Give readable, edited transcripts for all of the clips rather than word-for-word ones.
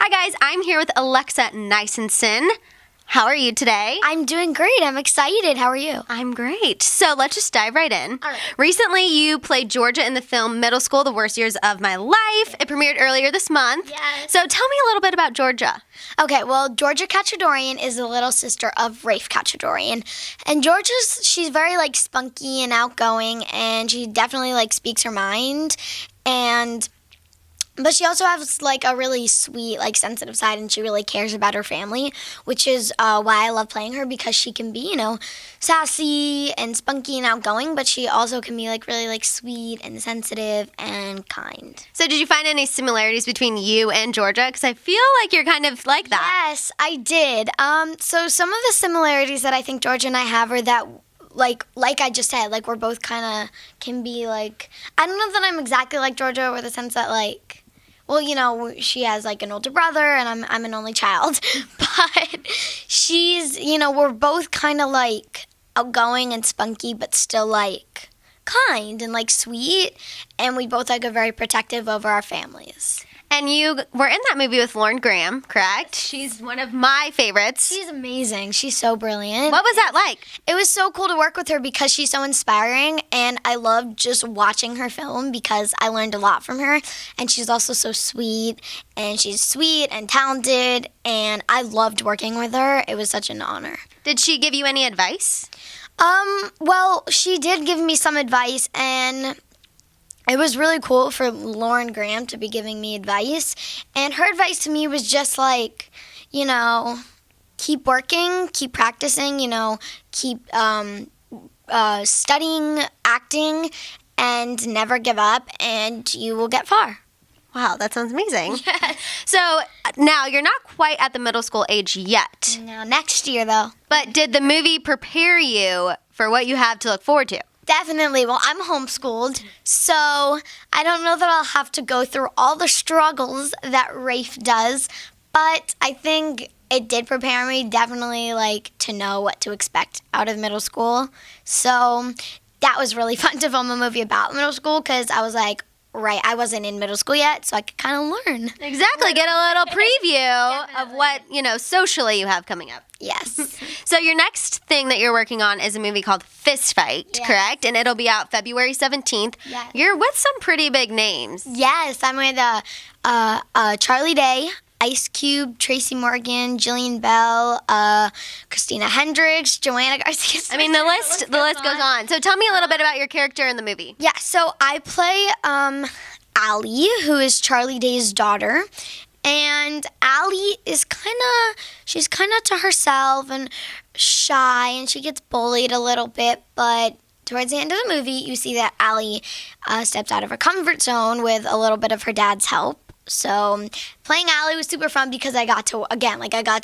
Hi guys, I'm here with Alexa Nisenson. How are you today? I'm doing great. I'm excited. How are you? I'm great. So let's just dive right in. All right. Recently, you played Georgia in the film Middle School, The Worst Years of My Life. It premiered earlier this month. Yes. So tell me a little bit about Georgia. Okay, well, Georgia Cachadorian is the little sister of Rafe Cachadorian. And she's very, spunky and outgoing, and she definitely, speaks her mind. But she also has, a really sweet, sensitive side, and she really cares about her family, which is why I love playing her, because she can be, sassy and spunky and outgoing, but she also can be, really, sweet and sensitive and kind. So did you find any similarities between you and Georgia? Because I feel like you're kind of like that. Yes, I did. So some of the similarities that I think Georgia and I have are that like I just said, we're both kind of can be I don't know that I'm exactly like Georgia, with the sense that she has an older brother and I'm an only child, but she's, we're both kind of outgoing and spunky, but still kind and sweet, and we both are very protective over our families. And you were in that movie with Lauren Graham, correct? She's one of my favorites. She's amazing. She's so brilliant. What was that like? It was so cool to work with her because she's so inspiring, and I loved just watching her film because I learned a lot from her. And she's also so sweet, and she's sweet and talented, and I loved working with her. It was such an honor. Did she give you any advice? Well, she did give me some advice, and it was really cool for Lauren Graham to be giving me advice. And her advice to me was just keep working, keep practicing, keep studying acting, and never give up, and you will get far. Wow, that sounds amazing. Yes. So now you're not quite at the middle school age yet. No, next year, though. But did the movie prepare you for what you have to look forward to? Definitely. Well, I'm homeschooled, so I don't know that I'll have to go through all the struggles that Rafe does, but I think it did prepare me definitely to know what to expect out of middle school. So that was really fun to film a movie about middle school, because I was I wasn't in middle school yet, so I could kind of learn. Exactly. Get a little preview of what, socially you have coming up. Yes. So your next thing that you're working on is a movie called Fist Fight, Yes. correct? And it'll be out February 17th. Yes. You're with some pretty big names. Yes, I'm with Charlie Day, Ice Cube, Tracy Morgan, Jillian Bell, Christina Hendricks, Joanna Garcia. I mean, the list goes on. So tell me a little bit about your character in the movie. Yeah, so I play Allie, who is Charlie Day's daughter. And Allie is she's kind of to herself and shy, and she gets bullied a little bit. But towards the end of the movie, you see that Allie steps out of her comfort zone with a little bit of her dad's help. So playing Allie was super fun because I got to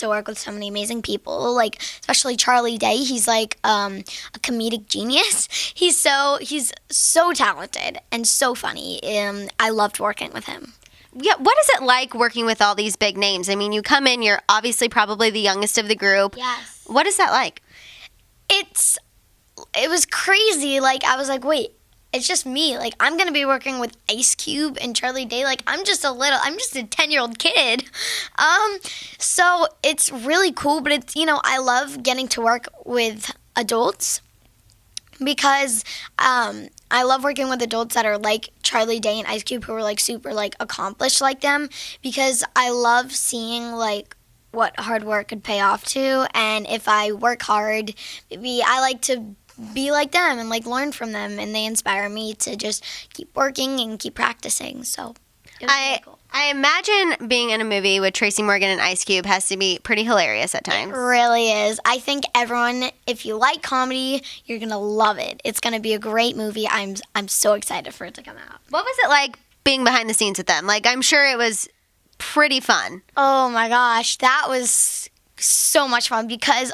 work with so many amazing people, especially Charlie Day. He's a comedic genius. He's so talented and so funny. I loved working with him. Yeah, what is it like working with all these big names? I mean, you come in, you're obviously probably the youngest of the group. Yes. What is that like? It was crazy. I was wait, it's just me. I'm going to be working with Ice Cube and Charlie Day. I'm just a 10-year-old kid. So it's really cool, but it's, I love getting to work with adults because I love working with adults that are like Charlie Day and Ice Cube, who are super accomplished like them, because I love seeing what hard work could pay off to. And if I work hard, maybe I like to be like them and learn from them, and they inspire me to just keep working and keep practicing. So it was really cool. I imagine being in a movie with Tracy Morgan and Ice Cube has to be pretty hilarious at times. It really is. I think everyone, if you like comedy, you're gonna love it. It's gonna be a great movie. I'm so excited for it to come out. What was it like being behind the scenes with them? I'm sure it was pretty fun. Oh my gosh, that was so much fun, because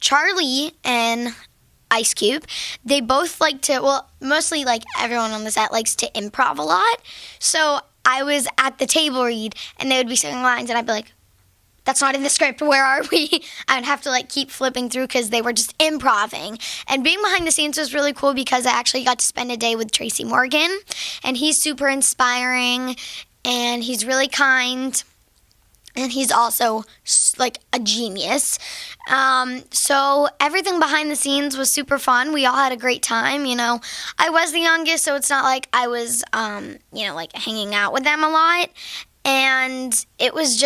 Charlie and Ice Cube, they both mostly everyone on the set likes to improv a lot. So I was at the table read, and they would be saying lines, and I'd be like, that's not in the script, where are we? I would have to keep flipping through because they were just improvising. And being behind the scenes was really cool because I actually got to spend a day with Tracy Morgan, and he's super inspiring, and he's really kind. And he's also like a genius. So everything behind the scenes was super fun. We all had a great time. I was the youngest, so it's not like I was, like hanging out with them a lot. And it was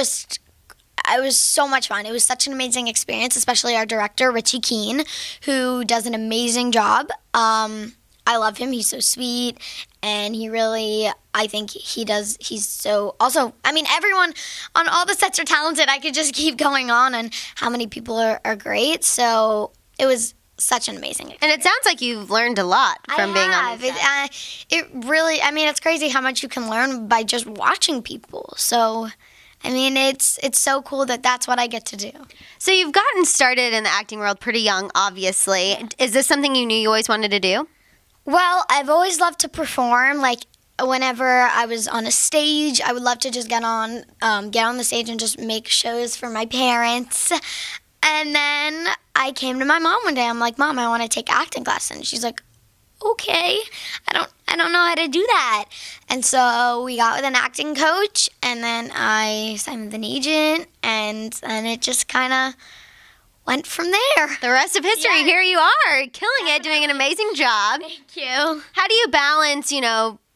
so much fun. It was such an amazing experience, especially our director, Richie Keene, who does an amazing job. I love him. He's so sweet, and I think he's so, also, everyone on all the sets are talented. I could just keep going on and how many people are great. So it was such an amazing experience. And it sounds like you've learned a lot from being on the set. It really, it's crazy how much you can learn by just watching people. So it's so cool that that's what I get to do. So you've gotten started in the acting world pretty young, obviously. Yeah. Is this something you knew you always wanted to do? Well, I've always loved to perform. Like, whenever I was on a stage, I would love to just get on the stage and just make shows for my parents. And then I came to my mom one day. I'm like, Mom, I want to take acting class. And she's like, okay, I don't know how to do that. And so we got with an acting coach, and then I signed with an agent, and then it just kind of went from there. The rest of history. Yes. Here you are, killing it, doing an amazing job. Thank you. How do you balance,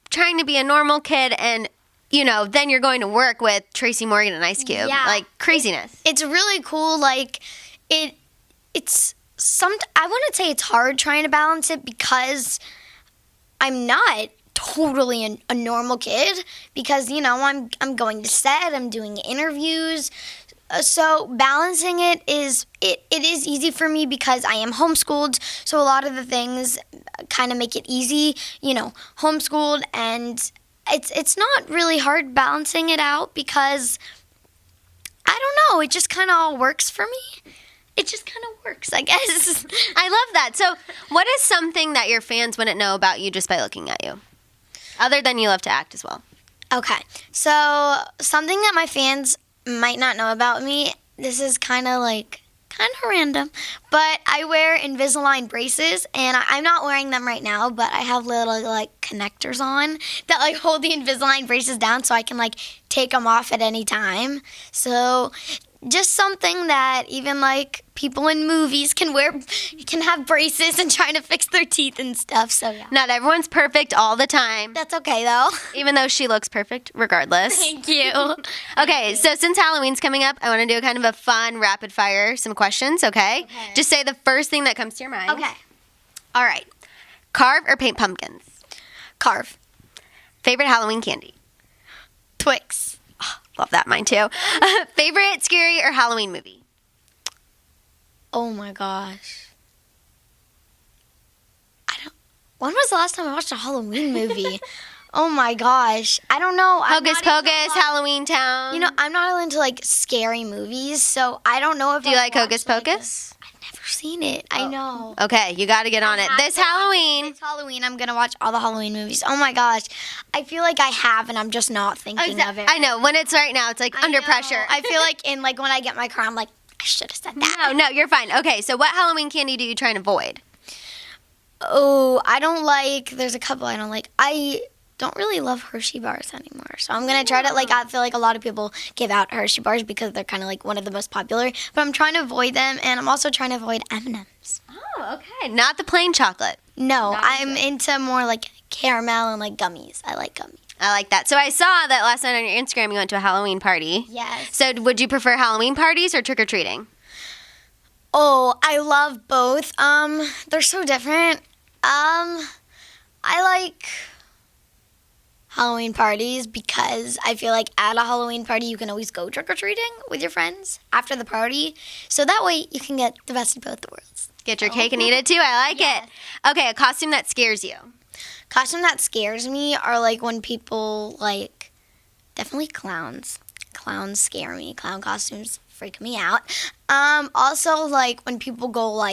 trying to be a normal kid and, then you're going to work with Tracy Morgan and Ice Cube? Yeah. Like, craziness. It's really cool. Like, it's I wouldn't say it's hard trying to balance it, because I'm not totally a normal kid, because, I'm going to set, I'm doing interviews. So balancing it is easy for me because I am homeschooled. So a lot of the things kind of make it easy, homeschooled, and it's not really hard balancing it out, because I don't know, it just kind of all works for me. It just kind of works, I guess. I love that. So what is something that your fans wouldn't know about you just by looking at you? Other than you love to act as well. Okay. So something that my fans might not know about me, this is kind of random, but I wear Invisalign braces, and I'm not wearing them right now, but I have little connectors on that hold the Invisalign braces down, so I can take them off at any time. So just something that even people in movies can have braces and trying to fix their teeth and stuff. So yeah. Not everyone's perfect all the time. That's okay though. Even though she looks perfect regardless. Thank you. Okay, so since Halloween's coming up, I want to do kind of a fun rapid fire, some questions, okay? Just say the first thing that comes to your mind. Okay. All right. Carve or paint pumpkins? Carve. Favorite Halloween candy? Twix. Love that, mine too. Favorite scary or Halloween movie? Oh my gosh. When was the last time I watched a Halloween movie? Oh my gosh. I don't know. Hocus Pocus, Halloween Town. I'm not into scary movies, so I don't know if Do you like Hocus Pocus? I've never seen it. I know. Okay, you got to get on it. This Halloween, I'm going to watch all the Halloween movies. Oh my gosh. I feel like I have, and I'm just not thinking of it. I know. When it's right now, it's under pressure. I feel like when I get my car, I'm like, I should have said that. No, you're fine. Okay, so what Halloween candy do you try and avoid? Oh, I don't like, there's a couple I don't like. I don't really love Hershey bars anymore. So I'm going to try to, I feel like a lot of people give out Hershey bars because they're kind of one of the most popular. But I'm trying to avoid them, and I'm also trying to avoid M&Ms. Oh, okay. Not the plain chocolate. No, I'm into more caramel and gummies. I like gummies. I like that. So I saw that last night on your Instagram you went to a Halloween party. Yes. So would you prefer Halloween parties or trick-or-treating? Oh, I love both. They're so different. I like Halloween parties because I feel like at a Halloween party you can always go trick-or-treating with your friends after the party. So that way you can get the best of both worlds. Get your cake and eat it too. I like it. Okay, a costume that scares you. Costume that scares me are when people definitely clowns. Clowns scare me. Clown costumes freak me out. Also when people go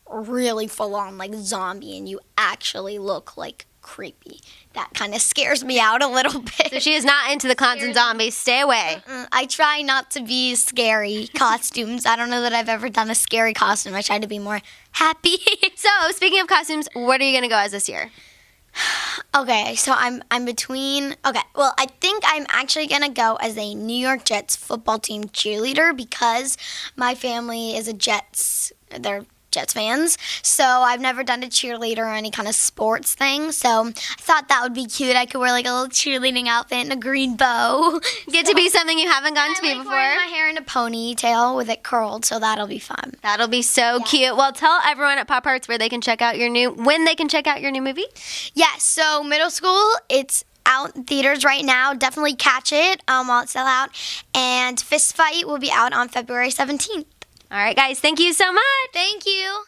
really full on zombie and you actually look creepy. That kind of scares me out a little bit. So she is not into the clowns and zombies. Stay away. I try not to be scary costumes. I don't know that I've ever done a scary costume. I try to be more happy. So speaking of costumes, what are you going to go as this year? Okay, so I'm between. Okay, well, I think I'm actually gonna go as a New York Jets football team cheerleader because my family is they're Jets fans. So I've never done a cheerleader or any kind of sports thing. So I thought that would be cute. I could wear like a little cheerleading outfit and a green bow. Get to be something you haven't gotten to be I like before. wearing my hair in a ponytail with it curled, so that'll be fun. That'll be so cute. Well, tell everyone at Pop Hearts when they can check out your new movie. Yeah, so middle school, it's out in theaters right now. Definitely catch it while it's still out. And Fist Fight will be out on February 17th. All right, guys, thank you so much. Thank you.